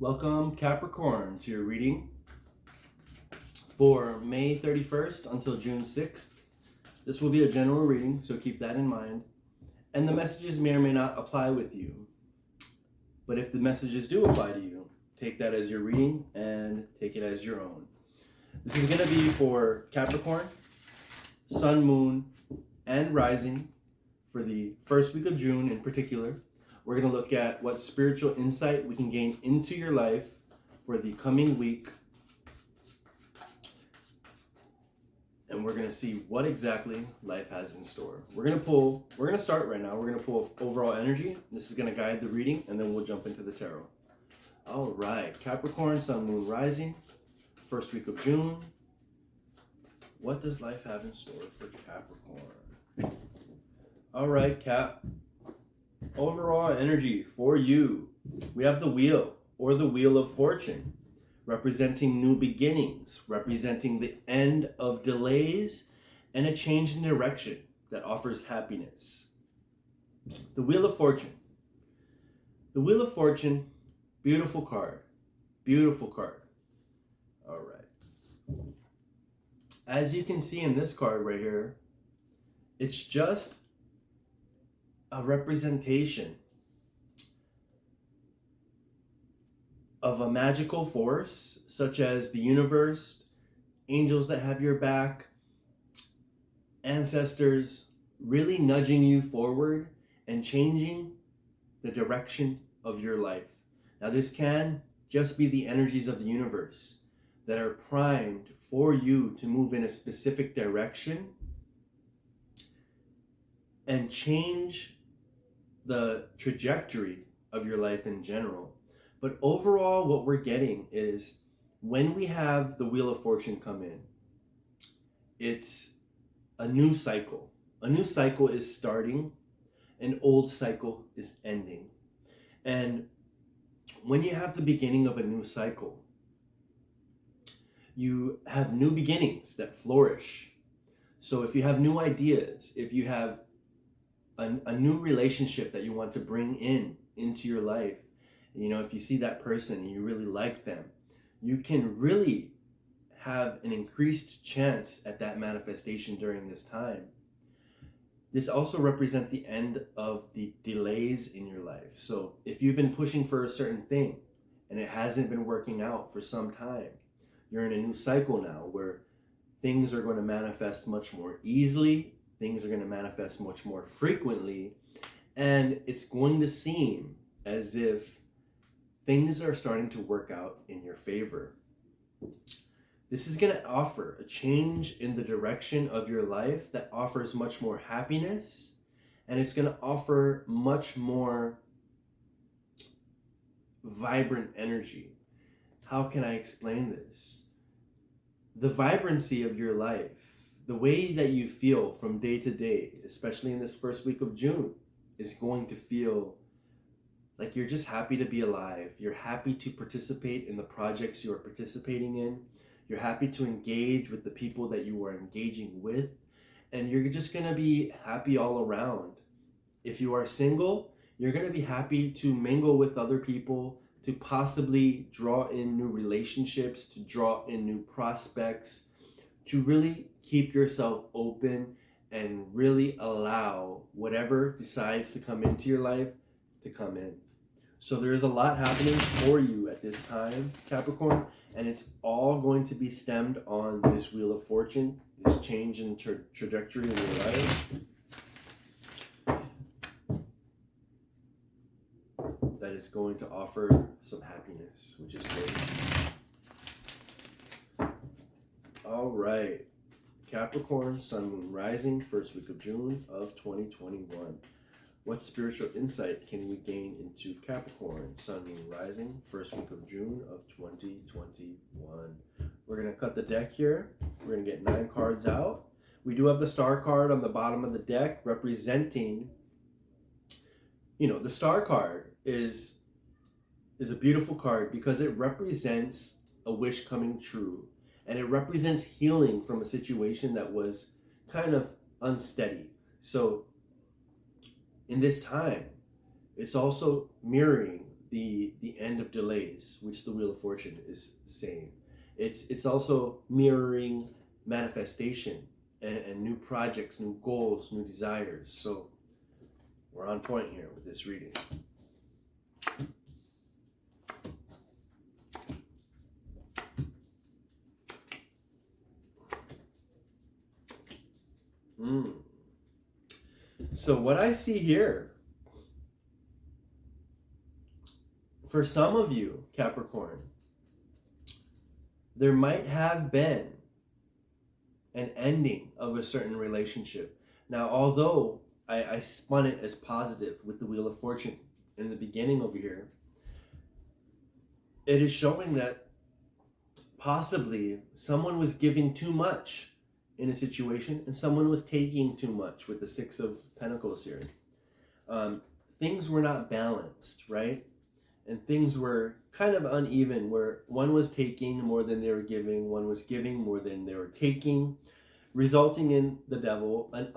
Welcome, Capricorn, to your reading for May 31st until June 6th. This will be a general reading, so keep that in mind. And the messages may or may not apply with you. But if the messages do apply to you, take that as your reading and take it as your own. This is going to be for Capricorn, Sun, Moon, and Rising for the first week of June in particular. We're going to look at what spiritual insight we can gain into your life for the coming week. And we're going to see what exactly life has in store. We're going to start right now. We're going to pull overall energy. This is going to guide the reading, and then we'll jump into the tarot. All right, Capricorn, Sun, Moon, Rising, first week of June. What does life have in store for Capricorn? All right, Cap. Overall energy for you. We have the wheel, or the wheel of fortune, representing new beginnings, representing the end of delays and a change in direction that offers happiness. The wheel of fortune. The wheel of fortune, beautiful card. Beautiful card. All right. As you can see in this card right here, it's just a representation of a magical force, such as the universe, angels that have your back, ancestors, really nudging you forward and changing the direction of your life. Now, this can just be the energies of the universe that are primed for you to move in a specific direction and change the trajectory of your life in general. But overall, what we're getting is when we have the Wheel of Fortune come in, it's a new cycle. A new cycle is starting, an old cycle is ending. And when you have the beginning of a new cycle, you have new beginnings that flourish. So if you have new ideas, if you have a new relationship that you want to bring into your life, if you see that person and you really like them, you can really have an increased chance at that manifestation during this time. This also represents the end of the delays in your life. So if you've been pushing for a certain thing and it hasn't been working out for some time, you're in a new cycle now where things are going to manifest much more easily. Things are going to manifest much more frequently, and it's going to seem as if things are starting to work out in your favor. This is going to offer a change in the direction of your life that offers much more happiness, and it's going to offer much more vibrant energy. How can I explain this? The vibrancy of your life, the way that you feel from day to day, especially in this first week of June, is going to feel like you're just happy to be alive. You're happy to participate in the projects you are participating in. You're happy to engage with the people that you are engaging with. And you're just going to be happy all around. If you are single, you're going to be happy to mingle with other people, to possibly draw in new relationships, to draw in new prospects, to really keep yourself open and really allow whatever decides to come into your life to come in. So there is a lot happening for you at this time, Capricorn, and it's all going to be stemmed on this Wheel of Fortune, this change in trajectory in your life that is going to offer some happiness, which is great. All right, Capricorn, Sun, Moon, Rising, first week of June of 2021. What spiritual insight can we gain into Capricorn, Sun, Moon, Rising, first week of June of 2021? We're going to cut the deck here. We're going to get 9 cards out. We do have the star card on the bottom of the deck representing, the star card is a beautiful card because it represents a wish coming true. And it represents healing from a situation that was kind of unsteady. So in this time, it's also mirroring the end of delays, which the Wheel of Fortune is saying. It's also mirroring manifestation and new projects, new goals, new desires. So we're on point here with this reading. So what I see here, for some of you, Capricorn, there might have been an ending of a certain relationship. Now, although I spun it as positive with the Wheel of Fortune in the beginning over here, it is showing that possibly someone was giving too much in a situation and someone was taking too much with the Six of Pentacles here. Things were not balanced, right? And things were kind of uneven, where one was taking more than they were giving, one was giving more than they were taking, resulting in the devil, an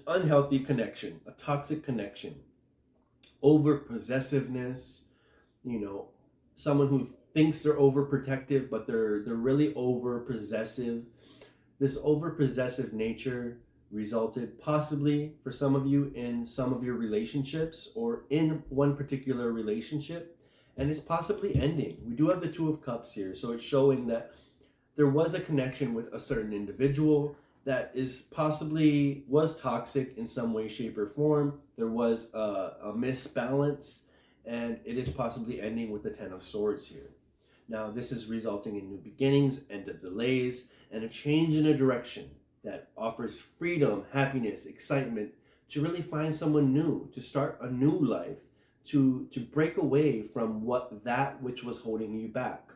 unhealthy connection, a toxic connection, over possessiveness, someone who thinks they're overprotective, but they're really over possessive. This over possessive nature resulted possibly for some of you in some of your relationships or in one particular relationship, and it's possibly ending. We do have the Two of Cups here, so it's showing that there was a connection with a certain individual that was toxic in some way, shape, or form. There was a misbalance, and it is possibly ending with the Ten of Swords here. Now, this is resulting in new beginnings, end of delays, and a change in a direction that offers freedom, happiness, excitement, to really find someone new, to start a new life, to break away from that which was holding you back.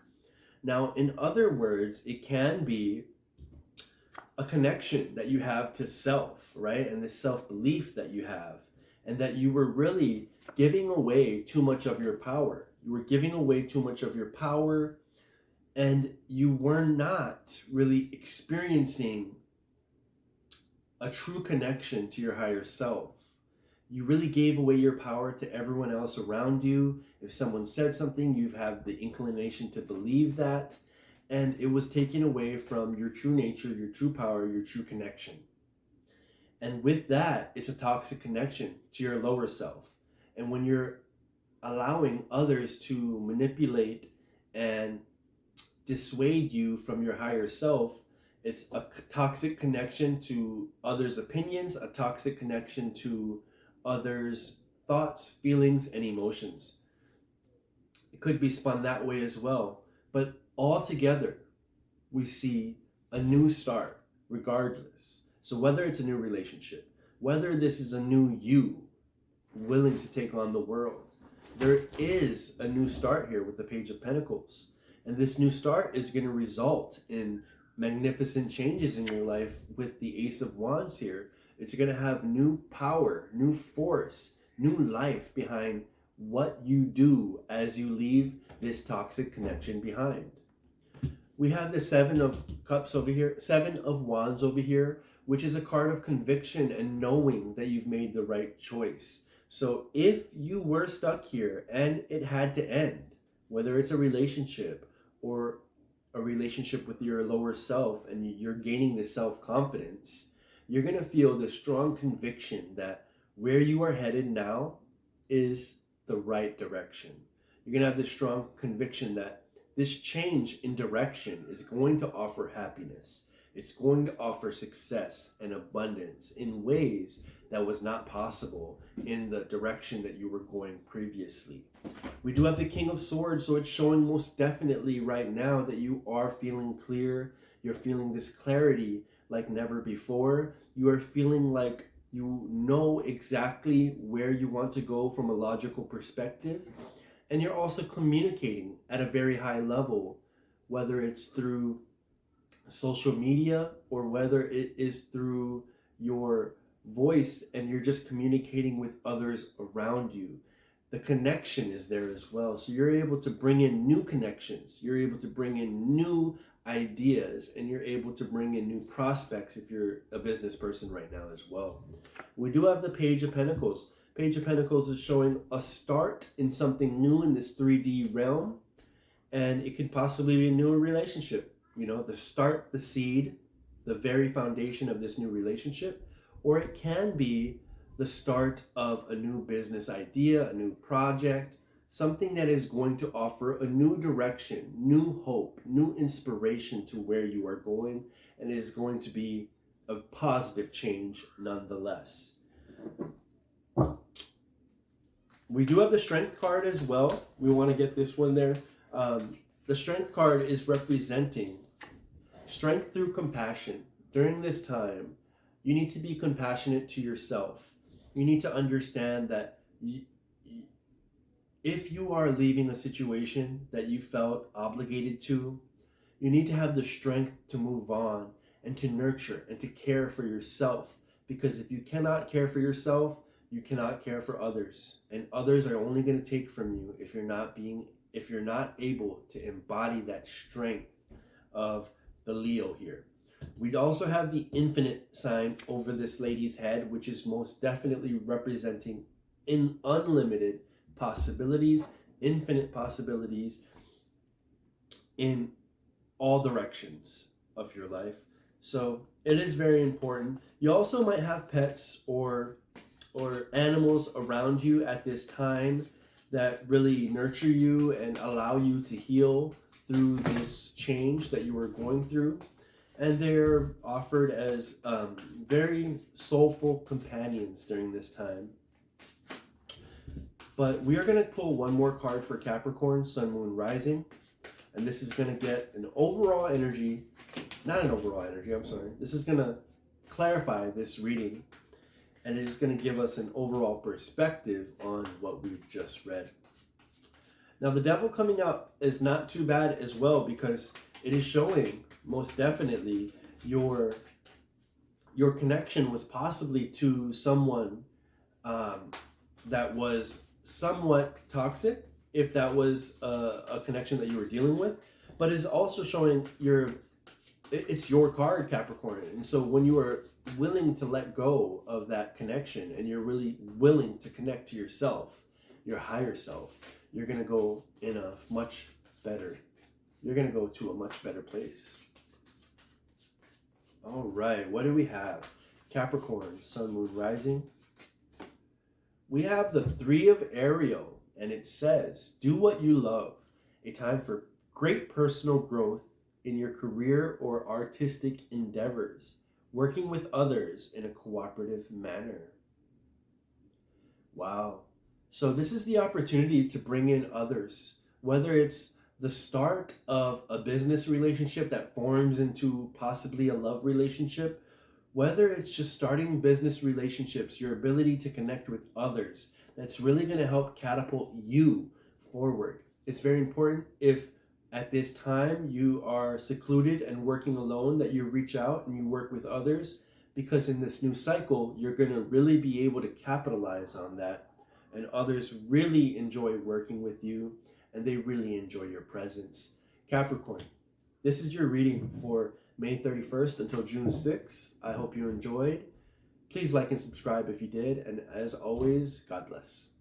Now, in other words, it can be a connection that you have to self, right? And this self-belief that you have, and that you were really giving away too much of your power. You were giving away too much of your power, and you were not really experiencing a true connection to your higher self. You really gave away your power to everyone else around you. If someone said something, you have the inclination to believe that, and it was taken away from your true nature, your true power, your true connection. And with that, it's a toxic connection to your lower self. And when you're allowing others to manipulate and dissuade you from your higher self, it's a toxic connection to others' opinions, a toxic connection to others' thoughts, feelings, and emotions. It could be spun that way as well. But altogether, we see a new start, regardless. So whether it's a new relationship, whether this is a new you willing to take on the world, there is a new start here with the Page of Pentacles. And this new start is going to result in magnificent changes in your life with the Ace of Wands here. It's going to have new power, new force, new life behind what you do as you leave this toxic connection behind. We have the Seven of Cups over here, Seven of Wands over here, which is a card of conviction and knowing that you've made the right choice. So if you were stuck here and it had to end, whether it's a relationship or a relationship with your lower self, and you're gaining this self-confidence, you're going to feel the strong conviction that where you are headed now is the right direction. You're going to have this strong conviction that this change in direction is going to offer happiness. It's going to offer success and abundance in ways that was not possible in the direction that you were going previously. We do have the King of Swords, so it's showing most definitely right now that you are feeling clear. You're feeling this clarity like never before. You are feeling like you know exactly where you want to go from a logical perspective. And you're also communicating at a very high level, whether it's through social media or whether it is through your voice and you're just communicating with others around you. The connection is there as well. So you're able to bring in new connections. You're able to bring in new ideas, and you're able to bring in new prospects if you're a business person right now as well. We do have the Page of Pentacles. Page of Pentacles is showing a start in something new in this 3D realm. And it could possibly be a new relationship. You know, the start, the seed, the very foundation of this new relationship. Or it can be the start of a new business idea, a new project, something that is going to offer a new direction, new hope, new inspiration to where you are going, and it is going to be a positive change nonetheless. We do have the Strength card as well. We want to get this one there. The Strength card is representing strength through compassion. During this time, you need to be compassionate to yourself. You need to understand that if you are leaving a situation that you felt obligated to, you need to have the strength to move on and to nurture and to care for yourself. Because if you cannot care for yourself, you cannot care for others. And others are only going to take from you if you're not able to embody that strength of the Leo here. We'd also have the infinite sign over this lady's head, which is most definitely representing unlimited possibilities, infinite possibilities in all directions of your life. So it is very important. You also might have pets or animals around you at this time that really nurture you and allow you to heal through this change that you are going through. And they're offered as very soulful companions during this time. But we are going to pull one more card for Capricorn, Sun, Moon, Rising. And this is going to get an overall energy. Not an overall energy, I'm sorry. This is going to clarify this reading. And it is going to give us an overall perspective on what we've just read. Now, the Devil coming out is not too bad as well, because it is showing most definitely your connection was possibly to someone that was somewhat toxic, if that was a connection that you were dealing with, but is also showing it's your card, Capricorn. And so when you are willing to let go of that connection and you're really willing to connect to yourself, your higher self, you're going to go in a much better, you're going to go to a much better place. All right, what do we have? Capricorn, Sun, Moon, Rising. We have the Three of Ariel, and it says, do what you love. A time for great personal growth in your career or artistic endeavors, working with others in a cooperative manner. Wow. So this is the opportunity to bring in others, whether it's the start of a business relationship that forms into possibly a love relationship, whether it's just starting business relationships, your ability to connect with others, that's really going to help catapult you forward. It's very important if at this time you are secluded and working alone, that you reach out and you work with others, because in this new cycle, you're going to really be able to capitalize on that, and others really enjoy working with you and they really enjoy your presence. Capricorn, this is your reading for May 31st until June 6th. I hope you enjoyed. Please like and subscribe if you did, and as always, God bless.